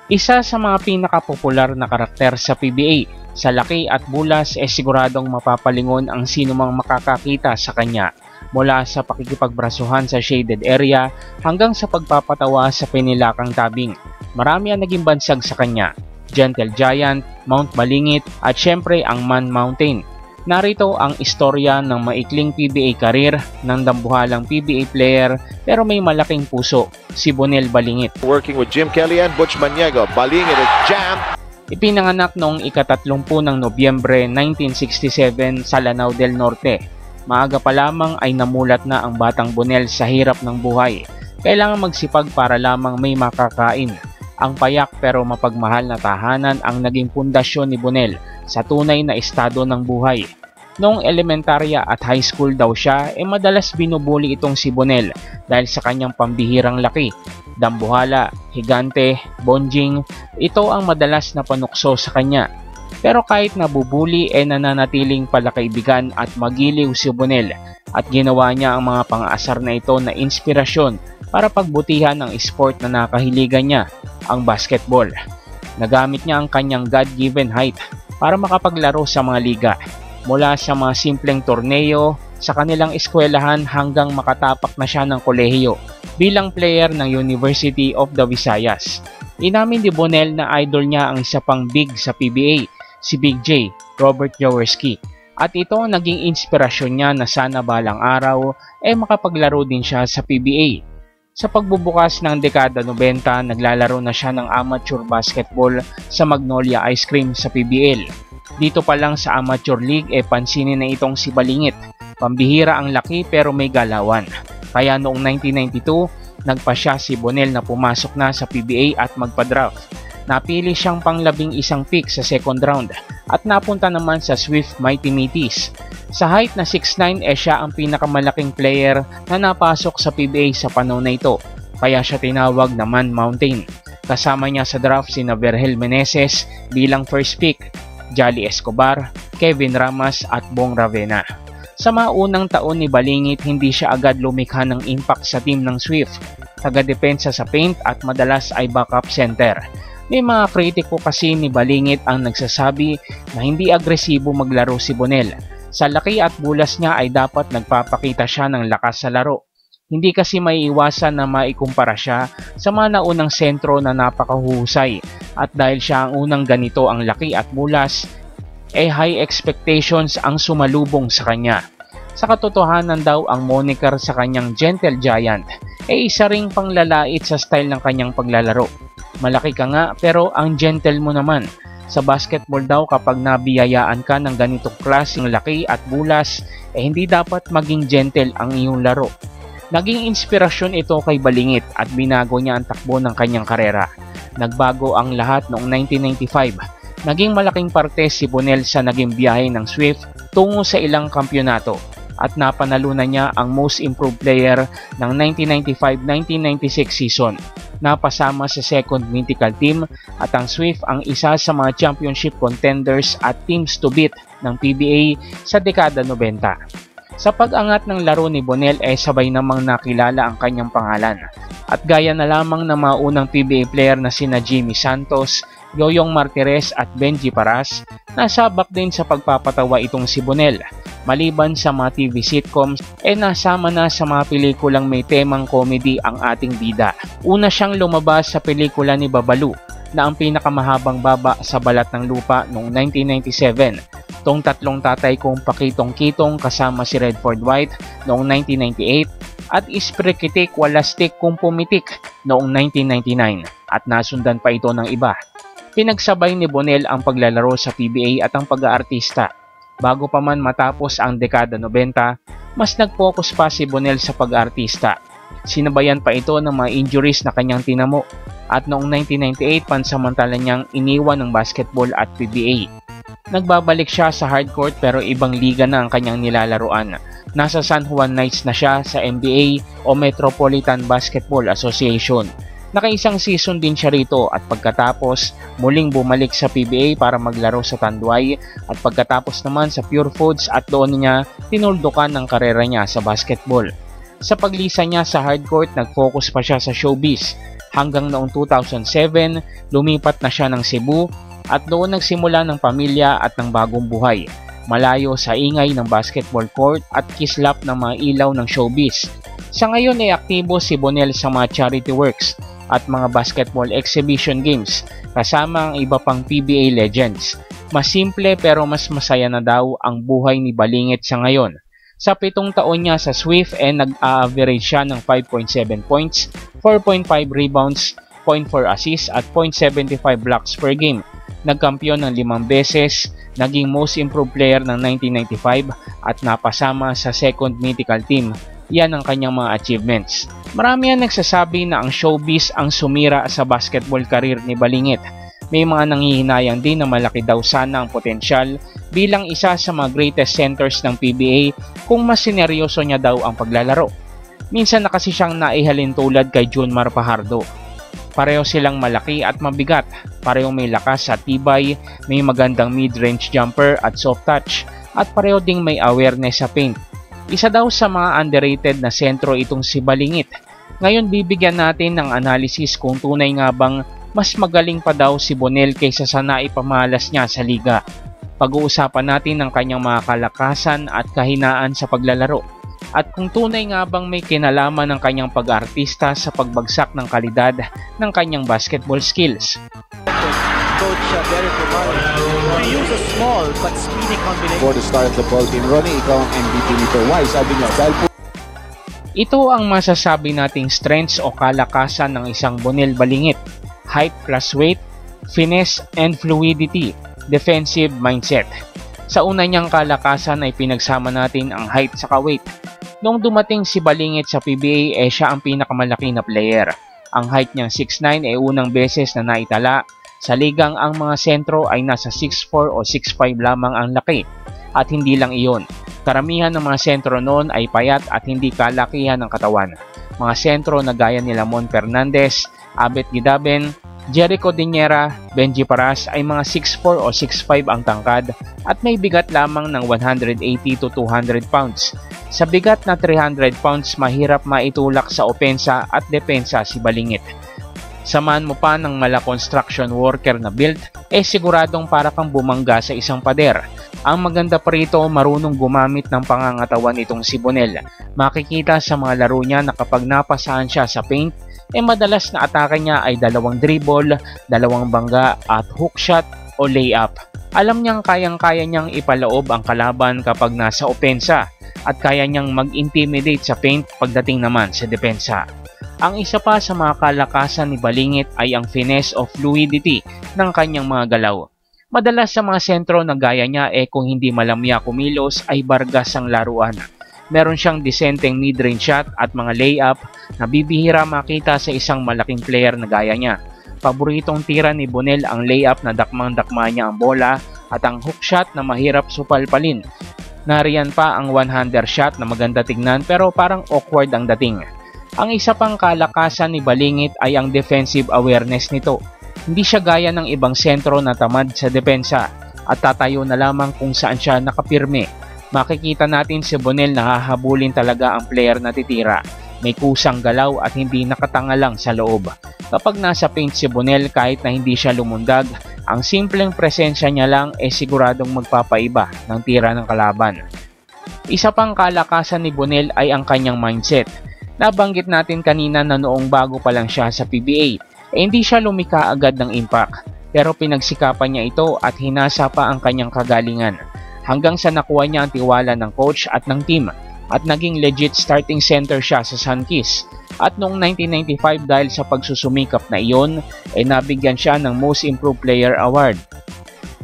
Isa sa mga pinakapopular na karakter sa PBA, sa laki at bulas siguradong mapapalingon ang sinumang makakakita sa kanya. Mula sa pakikipagbrasuhan sa shaded area hanggang sa pagpapatawa sa pinilakang tabing. Marami ang naging bansag sa kanya. Gentle Giant, Mount Balingit at syempre ang Man Mountain. Narito ang istorya ng maikling PBA career ng dambuhalang PBA player pero may malaking puso, si Bonel Balingit. Working with Jim Kelly and Butch Maniego, Balingit is jammed. Ipinanganak noong ika-30 ng Nobyembre 1967 sa Lanao del Norte. Maaga pa lamang ay namulat na ang batang Bonel sa hirap ng buhay. Kailangan magsipag para lamang may makakain. Ang payak pero mapagmahal na tahanan ang naging pundasyon ni Bonel sa tunay na estado ng buhay. Noong elementarya at high school daw siya, madalas binubuli itong si Bonel dahil sa kanyang pambihirang laki. Dambuhala, higante, bonjing, ito ang madalas na panukso sa kanya. Pero kahit nabubuli nananatiling palakaibigan at magiliw si Bonel at ginawa niya ang mga pang-aasar na ito na inspirasyon para pagbutihan ang sport na nakahiligan niya, ang basketball. Nagamit niya ang kanyang God-given height para makapaglaro sa mga liga, mula sa mga simpleng torneo sa kanilang eskwelahan hanggang makatapak na siya ng kolehiyo bilang player ng University of the Visayas. Inamin ni Bonel na idol niya ang isa pang big sa PBA, si Big J, Robert Jaworski. At ito ang naging inspirasyon niya na sana balang araw makapaglaro din siya sa PBA. Sa pagbubukas ng dekada 90, naglalaro na siya ng amateur basketball sa Magnolia Ice Cream sa PBL. Dito pa lang sa amateur league pansinin na itong si Balingit. Pambihira ang laki pero may galawan. Kaya noong 1992, nagpasya si Bonel na pumasok na sa PBA at magpa-draft. Napili siyang pang-11 pick sa second round at napunta naman sa Swift Mighty Metis. Sa height na 6'9" siya ang pinakamalaking player na napasok sa PBA sa panahon na ito, kaya siya tinawag na Man Mountain. Kasama niya sa draft sina Vergel Meneses bilang first pick, Jolly Escobar, Kevin Ramas at Bong Ravena. Sa mga unang taon ni Balingit, hindi siya agad lumikha ng impact sa team ng Swift. Taga-depensa sa paint at madalas ay backup center. May mga kritiko kasi ni Balingit ang nagsasabi na hindi agresibo maglaro si Bonel. Sa laki at bulas niya ay dapat nagpapakita siya ng lakas sa laro. Hindi kasi maiiwasan na maikumpara siya sa mga naunang sentro na napakahuhusay. At dahil siya ang unang ganito ang laki at bulas, high expectations ang sumalubong sa kanya. Sa katotohanan daw ang moniker sa kanyang Gentle Giant isa ring panglalait sa style ng kanyang paglalaro. Malaki ka nga pero ang gentle mo naman. Sa basketball daw kapag nabiyayaan ka ng ganitong klaseng laki at bulas, hindi dapat maging gentle ang iyong laro. Naging inspirasyon ito kay Balingit at binago niya ang takbo ng kanyang karera. Nagbago ang lahat noong 1995. Naging malaking parte si Bonel sa naging biyahe ng Swift tungo sa ilang kampyonato at napanalunan niya ang Most Improved Player ng 1995-1996 season. Napasama sa second mythical team at ang Swift ang isa sa mga championship contenders at teams to beat ng PBA sa dekada 90. Sa pag-angat ng laro ni Bonel sabay namang nakilala ang kanyang pangalan. At gaya na lamang ng mga unang PBA player na sina Jimmy Santos, Yoyong Martirez at Benji Paras, nasabak din sa pagpapatawa itong si Bonel. Maliban sa mga TV sitcoms, nasama na sa mga pelikulang may temang comedy ang ating bida. Una siyang lumabas sa pelikula ni Babalu na ang pinakamahabang baba sa balat ng lupa noong 1997. Tong tatlong tatay kong Pakitong-Kitong kasama si Redford White noong 1998 at Isprikitik Walastik kung Pumitik noong 1999 at nasundan pa ito ng iba. Pinagsabay ni Bonel ang paglalaro sa PBA at ang pag-aartista. Bago pa man matapos ang dekada 90, mas nag-focus pa si Bonel sa pag-aartista. Sinabayan pa ito ng mga injuries na kanyang tinamo at noong 1998 pansamantala niyang iniwan ng basketball at PBA. Nagbabalik siya sa hardcourt pero ibang liga na ang kanyang nilalaruan. Nasa San Juan Knights na siya sa NBA o Metropolitan Basketball Association. Nakaisang season din siya rito at pagkatapos muling bumalik sa PBA para maglaro sa Tanduay at pagkatapos naman sa Pure Foods at doon niya tinuldukan ng karera niya sa basketball. Sa paglisa niya sa hardcourt, nag-focus pa siya sa showbiz Hanggang noong 2007, lumipat na siya ng Cebu at doon nagsimula ng pamilya at ng bagong buhay. Malayo sa ingay ng basketball court at kislap ng mga ilaw ng showbiz. Sa ngayon ay aktibo si Bonel sa mga charity works at mga basketball exhibition games kasama ang iba pang PBA legends. Mas simple pero mas masaya na daw ang buhay ni Balingit sa ngayon. Sa 7 taon niya sa Swift nag-a-average siya ng 5.7 points, 4.5 rebounds, 0.4 assists at 0.75 blocks per game. Nagkampiyon ng 5 beses, naging most improved player ng 1995 at napasama sa second mythical team. Yan ang kanyang mga achievements. Marami ang nagsasabi na ang showbiz ang sumira sa basketball career ni Balingit. May mga nanghihinayang din na malaki daw sana ang potensyal bilang isa sa mga greatest centers ng PBA kung mas sineryoso niya daw ang paglalaro. Minsan na kasi siyang naihalin tulad kay Junmar Fajardo. Pareho silang malaki at mabigat, pareho may lakas at tibay, may magandang mid-range jumper at soft touch, at pareho ding may awareness sa paint. Isa daw sa mga underrated na sentro itong si Balingit. Ngayon bibigyan natin ng analysis kung tunay nga bang mas magaling pa daw si Bonel kaysa sa naipamalas niya sa liga. Pag-uusapan natin ang kanyang mga kalakasan at kahinaan sa paglalaro. At kung tunay nga bang may kinalaman ng kanyang pag-artista sa pagbagsak ng kalidad ng kanyang basketball skills. Coach Derek Romano to use a small but speedy combination. For the start of the ball team, Ronnie, ikaw ang MVP nito. Why? Sabi niya, dahil po ito ang masasabi nating strengths o kalakasan ng isang Bonel Balingit. Height plus weight, finesse and fluidity, defensive mindset. Sa una niyang kalakasan ay pinagsama natin ang height sa weight. Noong dumating si Balingit sa PBA siya ang pinakamalaki na player. Ang height niyang 6'9 unang beses na naitala. Sa ligang ang mga sentro ay nasa 6'4 o 6'5 lamang ang laki. At hindi lang iyon. Karamihan ng mga sentro noon ay payat at hindi kalakihan ng katawan. Mga sentro na gaya nila Mon Fernandez, Abet Gidaben, Jericho Diñera, Benji Paras ay mga 6'4 o 6'5 ang tangkad at may bigat lamang ng 180 to 200 pounds. Sa bigat na 300 pounds, mahirap maitulak sa opensa at depensa si Balingit. Samahan mo pa ng mala construction worker na build, siguradong para kang bumangga sa isang pader. Ang maganda pa rito, marunong gumamit ng pangangatawan itong si Bonel. Makikita sa mga laro niya na kapag napasahan siya sa paint, madalas na atake niya ay 2 dribble, 2 bangga at hook shot o layup. Alam niyang kayang-kaya niyang ipaloob ang kalaban kapag nasa opensa at kaya niyang mag-intimidate sa paint pagdating naman sa depensa. Ang isa pa sa mga kalakasan ni Balingit ay ang finesse o fluidity ng kanyang mga galaw. Madalas sa mga sentro na gaya niya kung hindi malamya kumilos ay bargas ang laruan. Meron siyang disenteng mid-range shot at mga layup na bibihira makita sa isang malaking player na gaya niya. Paboritong tira ni Bonel ang layup na dakmang-dakma niya ang bola at ang hook shot na mahirap supalpalin. Nariyan pa ang one-hander shot na maganda tignan pero parang awkward ang dating. Ang isa pang kalakasan ni Balingit ay ang defensive awareness nito. Hindi siya gaya ng ibang sentro na tamad sa depensa at tatayo na lamang kung saan siya nakapirme. Makikita natin si Bonel na hahabulin talaga ang player na titira. May kusang galaw at hindi nakatanga lang sa loob. Kapag nasa paint si Bonel kahit na hindi siya lumundag, ang simpleng presensya niya lang siguradong magpapaiba ng tira ng kalaban. Isa pang kalakasan ni Bonel ay ang kanyang mindset. Nabanggit natin kanina na noong bago pa lang siya sa PBA, hindi siya lumika agad ng impact. Pero pinagsikapan niya ito at hinasa pa ang kanyang kagalingan. Hanggang sa nakuha niya ang tiwala ng coach at ng team at naging legit starting center siya sa Sunkist. At noong 1995 dahil sa pagsusumikap na iyon, nabigyan siya ng Most Improved Player Award.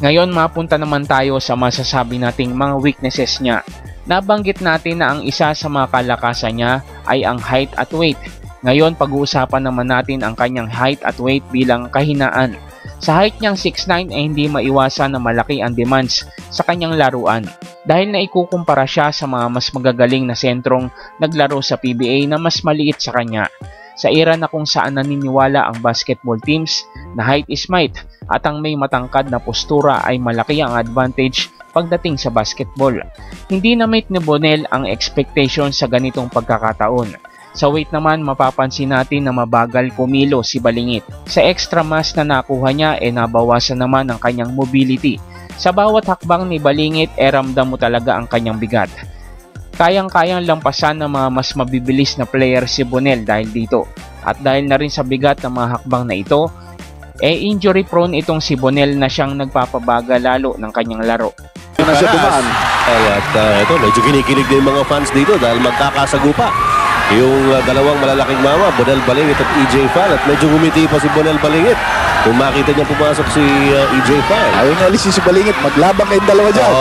Ngayon mapunta naman tayo sa masasabi nating mga weaknesses niya. Nabanggit natin na ang isa sa mga kalakasan niya ay ang height at weight. Ngayon pag-uusapan naman natin ang kanyang height at weight bilang kahinaan. Sa height niyang 6'9 hindi maiwasan na malaki ang demands sa kanyang laruan dahil na ikukumpara siya sa mga mas magagaling na sentrong naglaro sa PBA na mas maliit sa kanya. Sa era na kung saan naniniwala ang basketball teams na height is might at ang may matangkad na postura ay malaki ang advantage pagdating sa basketball. Hindi na-meet ni Bonel ang expectation sa ganitong pagkakataon. Sa weight naman, mapapansin natin na mabagal kumilo si Balingit. Sa extra mass na nakuha niya, nabawasan naman ang kanyang mobility. Sa bawat hakbang ni Balingit, ramdam mo talaga ang kanyang bigat. Kayang-kayang lampasan ng mga mas mabibilis na player si Bonel dahil dito. At dahil na rin sa bigat ng mga hakbang na ito, injury prone itong si Bonel na siyang nagpapabaga lalo ng kanyang laro. Na siya dumaan. At ito, medyo kinikilig din mga fans dito dahil magkakasagupa. Yung dalawang malalaking mama, Bonel Balingit at EJ Fan, at medyo humiti pa si Bonel Balingit. Kung makita niya pumasok si EJ Fan. Ayaw nga alisin si Balingit, maglabang kayong dalawa dyan.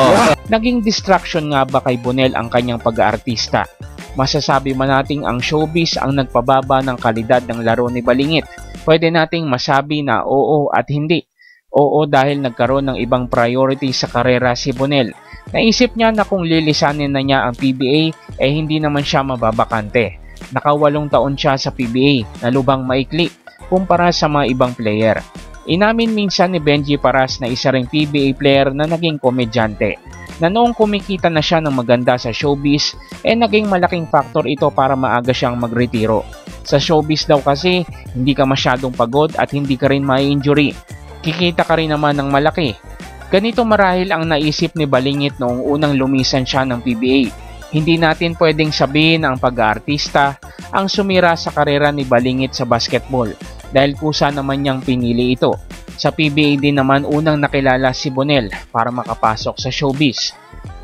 Naging distraction nga ba kay Bonel ang kanyang pag-aartista? Masasabi man nating ang showbiz ang nagpababa ng kalidad ng laro ni Balingit. Pwede nating masabi na oo at hindi. Oo dahil nagkaroon ng ibang priority sa karera si Bonel. Naisip niya na kung lilisanin na niya ang PBA hindi naman siya mababakante. Naka-8 taon siya sa PBA na lubhang maikli kumpara sa mga ibang player. Inamin minsan ni Benji Paras na isa ring PBA player na naging komedyante. Na noong kumikita na siya ng maganda sa showbiz, naging malaking factor ito para maaga siyang magretiro. Sa showbiz daw kasi, hindi ka masyadong pagod at hindi ka rin ma-injury. Kikita ka rin naman ng malaki. Ganito marahil ang naisip ni Balingit noong unang lumisan siya ng PBA. Hindi natin pwedeng sabihin na ang pag-aartista ang sumira sa karera ni Balingit sa basketball dahil kusa naman niyang pinili ito. Sa PBA din naman unang nakilala si Bonel para makapasok sa showbiz.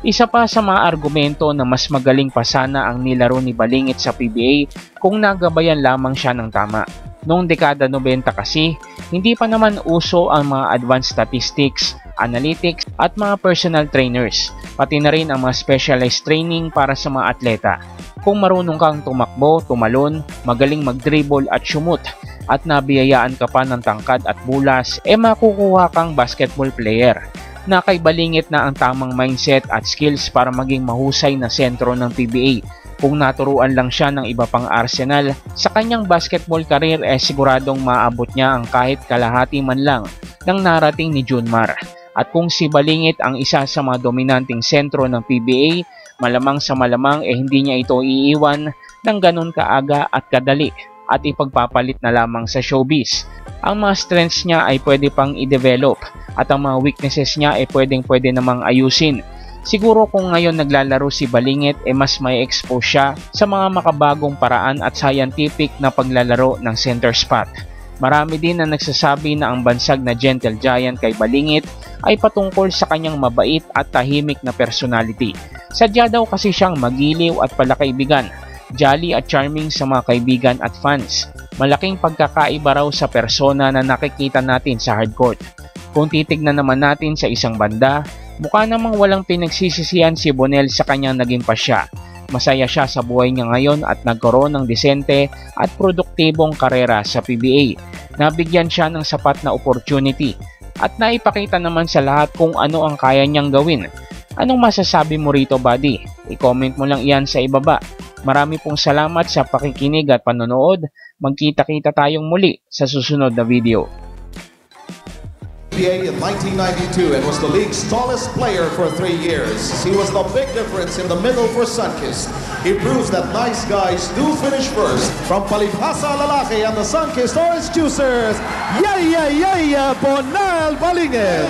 Isa pa sa mga argumento na mas magaling pa sana ang nilaro ni Balingit sa PBA kung nagabayan lamang siya ng tama. Noong dekada 90 kasi, hindi pa naman uso ang mga advanced statistics, analytics at mga personal trainers, pati na rin ang mga specialized training para sa mga atleta. Kung marunong kang tumakbo, tumalon, magaling mag-dribble at shumot, at nabiyayaan ka pa ng tangkad at bulas, makukuha kang basketball player. Na kay Balingit na ang tamang mindset at skills para maging mahusay na sentro ng PBA. Kung naturuan lang siya ng iba pang arsenal, sa kanyang basketball career siguradong maabot niya ang kahit kalahati man lang ng narating ni Junmar. At kung si Balingit ang isa sa mga dominanting sentro ng PBA, malamang sa malamang hindi niya ito iiwan ng ganun kaaga at kadali at ipagpapalit na lamang sa showbiz. Ang mga strengths niya ay pwede pang i-develop at ang mga weaknesses niya ay pwede namang ayusin. Siguro kung ngayon naglalaro si Balingit mas may expose siya sa mga makabagong paraan at scientific na paglalaro ng center spot. Marami din na nagsasabi na ang bansag na gentle giant kay Balingit ay patungkol sa kanyang mabait at tahimik na personality. Sadya daw kasi siyang magiliw at palakaibigan, jolly at charming sa mga kaibigan at fans. Malaking pagkakaiba raw sa persona na nakikita natin sa hardcourt. Kung titignan naman natin sa isang banda, mukha namang walang pinagsisisihan si Bonel sa kanyang naging pasya. Masaya siya sa buhay niya ngayon at nagkaroon ng disente at produktibong karera sa PBA. Nabigyan siya ng sapat na opportunity at naipakita naman sa lahat kung ano ang kaya niyang gawin. Anong masasabi mo rito, buddy? I-comment mo lang iyan sa ibaba. Marami pong salamat sa pakikinig at panonood. Magkita-kita tayong muli sa susunod na video. In 1992 and was the league's tallest player for 3 years. He was the big difference in the middle for Sunkist. He proves that nice guys do finish first. From Palibhasa Lalaki and the Sunkist Orange Juicers, Bonel Balingit.